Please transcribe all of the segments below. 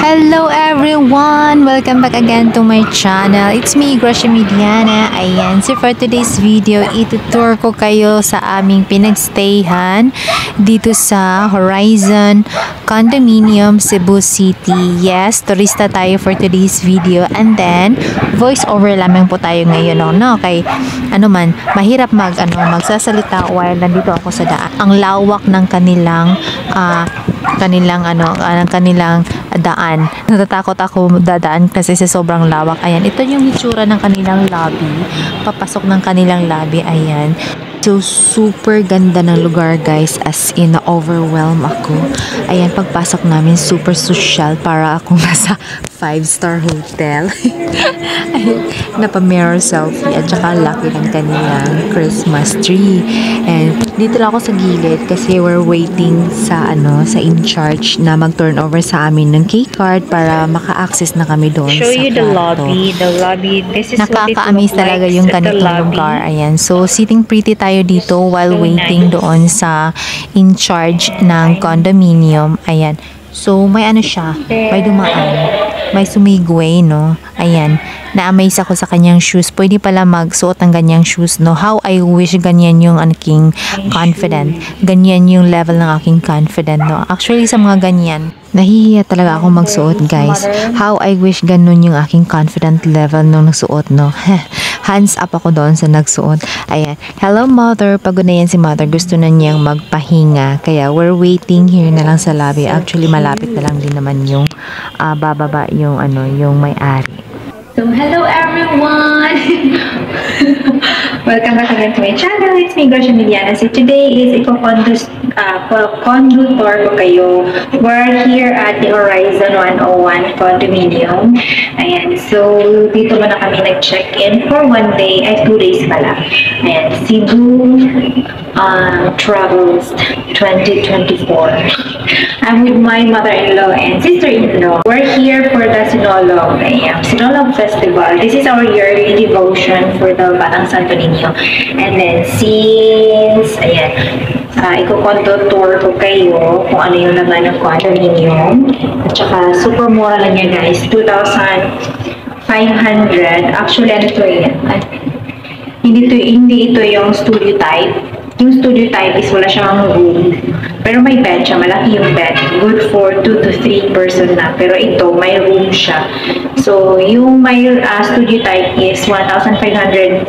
Hello everyone! Welcome back again to my channel. It's me, Gracia Mediana. Ayan, so for today's video, itutour ko kayo sa aming pinagstayhan dito sa Horizon Condominium, Cebu City. Yes, turista tayo for today's video. And then, voice over lamang po tayo ngayon, no? Kay, mahirap magsasalita while nandito ako sa daan. Ang lawak ng kanilang daan. Natatakot ako dadaan kasi sa sobrang lawak. Ayan, ito yung itsura ng kanilang lobby. Papasok ng kanilang lobby. Ayan. So, super ganda ng lugar, guys. As in, na-overwhelm ako. Ayan, pagpasok namin, super social. Para akong nasa 5-star hotel. Ayan, napa-mirror selfie. At saka laki ng kanilang Christmas tree. And dito lang ako sa gilid kasi we're waiting sa in-charge na mag-turn over sa amin ng key-card para maka-access na kami doon sa Show you the kwarto. lobby. This is what it Nakaka-amaze looks talaga like yung at the ganitong lobby. lugar. Ayan. So, sitting pretty tayo dito while So waiting nice. doon sa in-charge ng condominium. Ayan. So, may siya. May dumaan. May sumigway, no? Ayan. Na-amaze ako sa kanyang shoes. Pwede pala magsuot ng ganyang shoes, no? How I wish ganyan yung aking confident. Ganyan yung level ng aking confident, no? Actually, sa mga ganyan, nahihiya talaga akong magsuot, guys. How I wish ganun yung aking confident level nung nagsuot, no? Hands up ako doon sa nagsuot. Ayan. Hello, mother. Pagod na yan si mother. Gusto na niyang magpahinga. Kaya we're waiting here na lang sa lobby. Actually, malapit na lang din naman yung bababa yung yung may-ari. So, hello everyone! Welcome back again to my channel. It's me, Gracia Mediana. So, today is condo tour ko kayo. We're here at the Horizon 101 condominium. Ayan. So, dito muna kami nag-check-in for 1 day, 2 days pala. Ayan. Cebu Travels 2024. I'm with my mother-in-law and sister-in-law. We're here for the Sinolog. Ayan. Sinolog Festival. This is our yearly devotion for the Batang Santo Niño. And then, since, ayan, iko-condo tour ko kayo kung ano yung laman ng condominium. At saka, super mura lang yan, guys. 2,500. Actually, ano to yan? Hindi ito yung studio type. Yung studio type is wala siyang room. Pero may bed siya. Malaki yung bed. Good for 2 to 3 person na. Pero ito, may room siya. So, yung may studio type is 1,500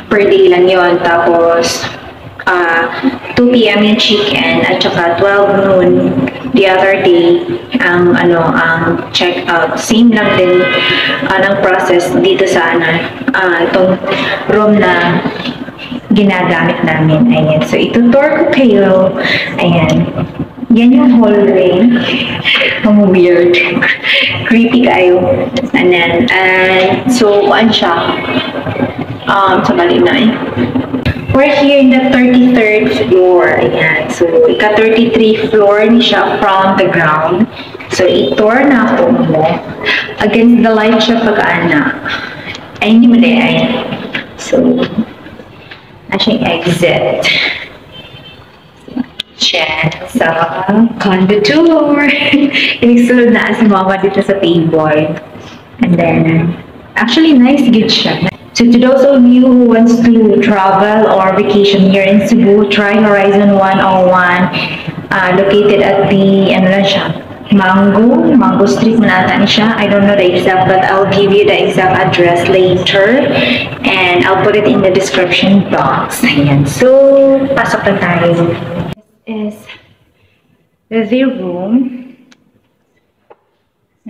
per day lang yon. Tapos, 2 p.m. yung chicken at saka 12 noon the other day ang check out. Same lang din ng process dito sa itong room na ginagamit namin. Ayan. So, itutour ko kayo. Ayan. Yan yung hallway. Ang weird. Creepy kayo. And then, so, kuan siya? Sa bali na We're here in the 33rd floor. Ayan. So, ika-33 floor ni siya from the ground. So, i-tour na ako mo. Against the light siya pag-ana. Ay, hindi mo na ay. So, asyang exit. Check sa condo tour. Inigsulod na si mama dito sa table. And then, actually, nice good siya. So to those of you who wants to travel or vacation here in Cebu, try Horizon 101, located at the, Mango Street manata ni siya. I don't know the exact, but I'll give you the exact address later. And I'll put it in the description box. Ayan. So, pasok na tayo. This is the room.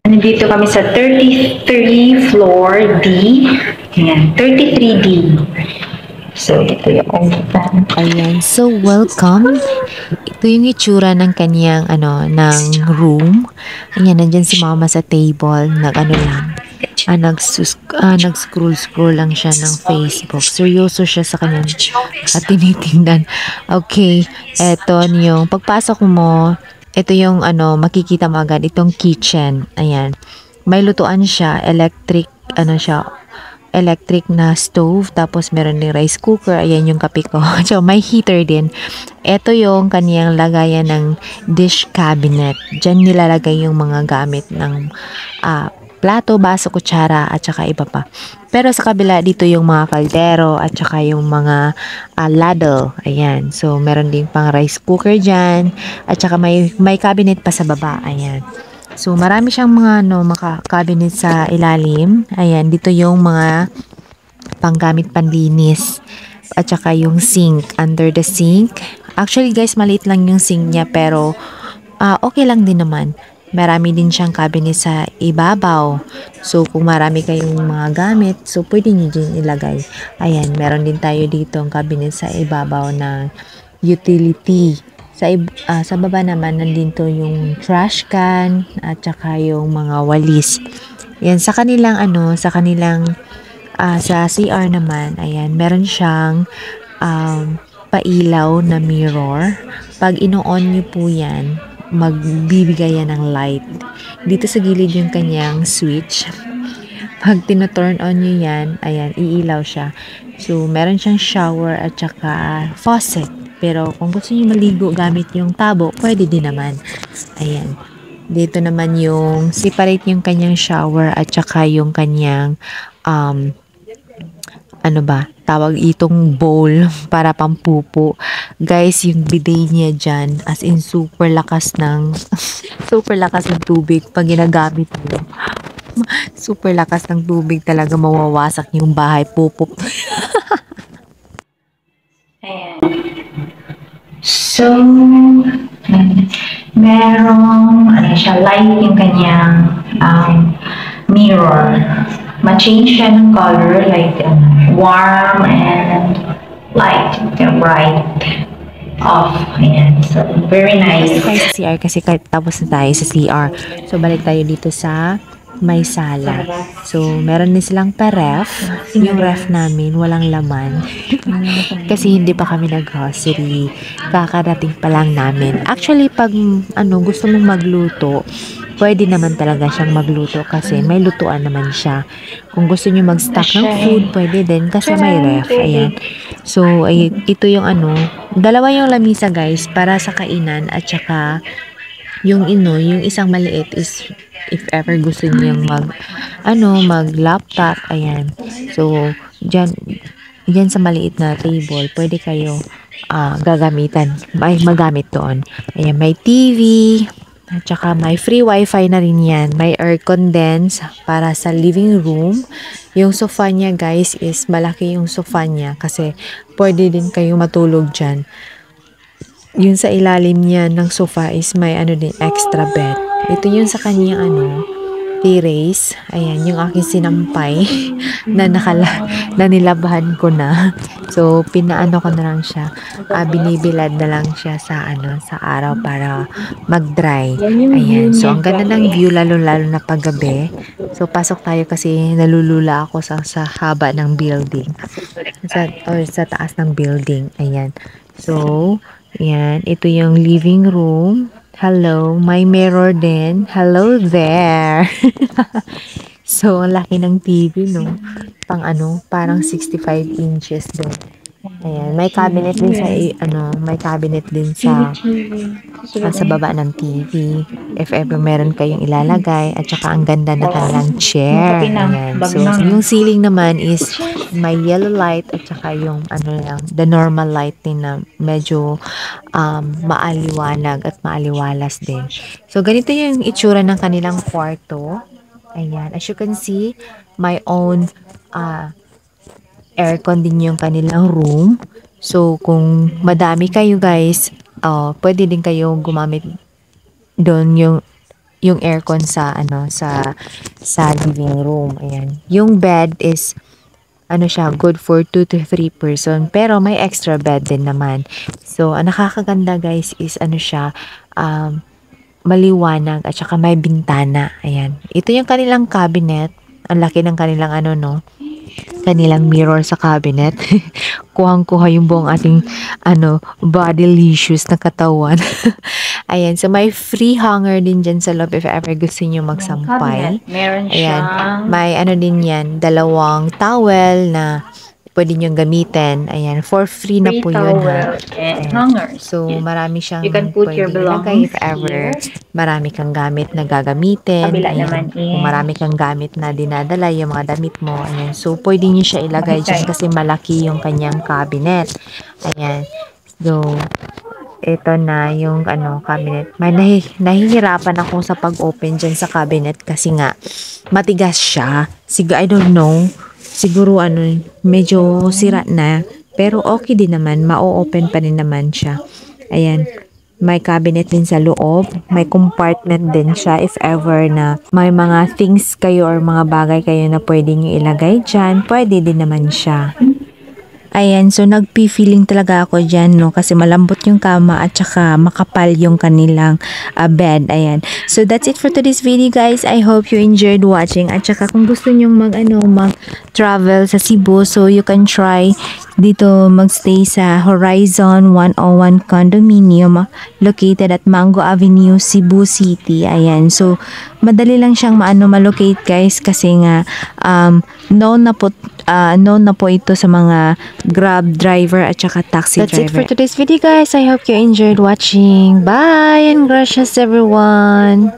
Nandito kami sa 33 floor D. Ayan, 33D. So, ito yung Ayan. So, welcome. Ito yung itsura ng kanyang, ng room. Ayan, nandyan si mama sa table. Nag-scroll lang siya ng Facebook. Seryoso siya sa kanyang tinitingnan. Okay. Ito yung pagpasok mo, ito yung, makikita mo agad. Itong kitchen. Ayan. May lutuan siya. Electric, electric na stove, tapos meron din rice cooker, ayan yung kape ko. So, may heater din. Ito yung kaniyang lagayan ng dish cabinet. Diyan nilalagay yung mga gamit ng plato, baso, kutsara, at saka iba pa. Pero sa kabila, dito yung mga kaldero, at saka yung mga ladle. Ayan. So, meron din pang rice cooker dyan, at saka may cabinet pa sa baba. Ayan. So, marami siyang mga cabinet sa ilalim. Ayan, dito yung mga panggamit panlinis. At saka yung sink, under the sink. Actually, guys, maliit lang yung sink niya, pero okay lang din naman. Marami din siyang cabinet sa ibabaw. So, kung marami kayong mga gamit, so pwede nyo din ilagay. Ayan, meron din tayo dito ang cabinet sa ibabaw na utility. Sa baba naman, nandito yung trash can at saka yung mga walis. Yan, sa CR naman, ayan, meron siyang pailaw na mirror. Pag ino-on nyo po yan, magbibigay yan ng light. Dito sa gilid yung kanyang switch. Pag tino-turn on nyo yan, ayan, iilaw siya. So, meron siyang shower at saka faucet. Pero kung gusto niyo maligo gamit yung tabo, pwede din naman. Ayan. Dito naman yung separate yung kanyang shower at saka yung kanyang tawag itong bowl para pampupo. Guys, yung bidet niya dyan, as in super lakas ng tubig pag ginagamit mo. Super lakas ng tubig talaga, mawawasak yung bahay, pupop. Ayan. So, merong light yung kanyang mirror. Ma-change siya ng color, like warm and light, bright, off. Ayan. So, very nice. Tayo sa CR kasi tapos na tayo sa CR. So, balik tayo dito sa may sala. So, meron din silang pa-ref. Yung ref namin, walang laman. Kasi hindi pa kami nag-grocery. Kakarating pa lang namin. Actually, pag gusto mong magluto, pwede naman talaga siyang magluto kasi may lutuan naman siya. Kung gusto niyo mag-stock ng food, pwede din kasi may ref. Ayan. So, ito yung dalawa yung lamisa guys para sa kainan at saka yung isang maliit is if ever gusto niyang mag-laptop, ayan. So, dyan sa maliit na table, pwede kayo magamit doon. Ayan, may TV, at saka may free wifi na rin yan. May aircon din para sa living room. Yung sofa niya guys is malaki yung sofa niya kasi pwede din kayo matulog dyan. Yun sa ilalim niya ng sofa is may din extra bed. Ito yung sa kanyang terrace. Ayan, yung aking sinampay na nilabahan ko na. So, pinaano ko na lang siya. Binibilad na lang siya sa araw para mag-dry. Ayan. So, ang ganda ng view lalo na paggabi. So, pasok tayo kasi nalulula ako sa haba ng building. Sa taas ng building. Ayan. So, ayan. Ito yung living room. Hello, may mirror din. Hello there. So, ang laki ng TV, no? Parang 65 inches din. Ayan, may cabinet din sa baba ng TV. If ever meron kayong ilalagay at saka ang ganda na kanilang chair. Ayan. So, yung ceiling naman is may yellow light at saka yung the normal light din na medyo maaliwanag at maaliwalas din. So, ganito yung itsura ng kanilang kwarto. Ayan. As you can see, my own aircon din yung kanilang room. So, kung madami kayo guys, pwede din kayo gumamit doon yung aircon sa living room. Ayan. Yung bed is good for 2 to 3 person, pero may extra bed din naman. So, ang nakakaganda guys is maliwanag at saka may bintana. Ayan. Ito yung kanilang cabinet. Ang laki ng kanilang kanilang mirror sa cabinet. Kuhang-kuha yung buong ating bodylicious na katawan. Ayan, so may free hanger din dyan sa loob if ever gusto nyo magsampay. Meron Ayan, siyang may din yan, dalawang towel na pwede nyo gamitin. Ayan, for free na free po yun towel ha. and Ayan. hangers. So, Yes. marami siyang You can put your pwede ilagay if belongings ever here. marami kang gamit na gagamitin. Kabila Ayan. naman Kung marami kang gamit na dinadala yung mga damit mo. Ayan. So, pwede nyo siya ilagay dyan kasi malaki yung kanyang cabinet. Ayan. So, ito na yung cabinet. May nahihirapan ako sa pag-open dyan sa cabinet kasi nga matigas siya. I don't know. Siguro medyo sira na. Pero okay din naman. Ma-open pa din naman siya. Ayan. May cabinet din sa loob. May compartment din siya if ever na may mga things kayo or mga bagay kayo na pwede nyo ilagay dyan. Pwede din naman siya. Ayan, so nagpi-feeling talaga ako dyan, no? Kasi malambot yung kama at saka makapal yung kanilang bed. Ayan. So that's it for today's video, guys. I hope you enjoyed watching. At saka kung gusto nyong mag-travel sa Cebu, so you can try dito magstay sa Horizon 101 Condominium located at Mango Avenue, Cebu City. Ayan. So madali lang siyang malocate, guys, kasi nga known na po ito sa mga Grab driver at saka taxi driver. That's it for today's video, guys. I hope you enjoyed watching. Bye and gracias everyone.